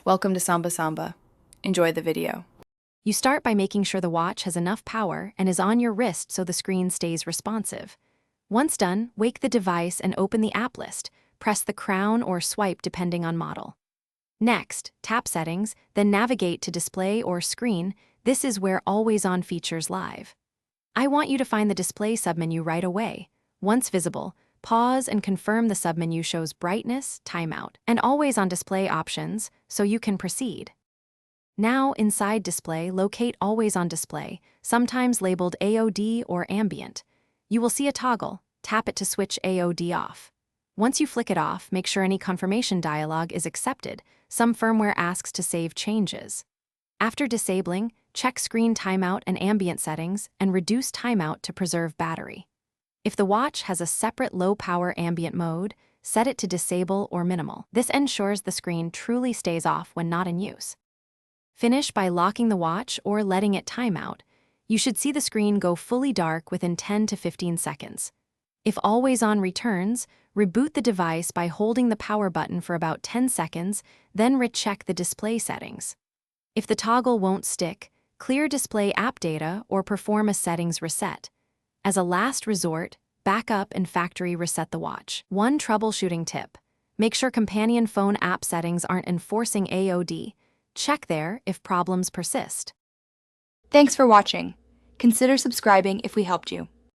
Welcome to Samba Samba. Enjoy the video. You start by making sure the watch has enough power and is on your wrist so the screen stays responsive. Once done, wake the device and open the app list. Press the crown or swipe depending on model. Next, tap Settings, then navigate to Display or Screen. This is where always-on features live. I want you to find the Display submenu right away. Once visible, pause and confirm the submenu shows brightness, timeout, and always-on display options so you can proceed. Now, inside Display, locate Always on Display, sometimes labeled AOD or Ambient. You will see a toggle. Tap it to switch AOD off. Once you flick it off, make sure any confirmation dialog is accepted. Some firmware asks to save changes. After disabling, check Screen Timeout and Ambient settings and reduce timeout to preserve battery. If the watch has a separate low-power ambient mode, set it to Disable or Minimal. This ensures the screen truly stays off when not in use. Finish by locking the watch or letting it time out. You should see the screen go fully dark within 10 to 15 seconds. If always on returns, reboot the device by holding the power button for about 10 seconds, then recheck the display settings. If the toggle won't stick, clear display app data or perform a settings reset. As a last resort, back up and factory reset the watch. One troubleshooting tip: make sure companion phone app settings aren't enforcing AOD. Check there if problems persist. Thanks for watching. Consider subscribing if we helped you.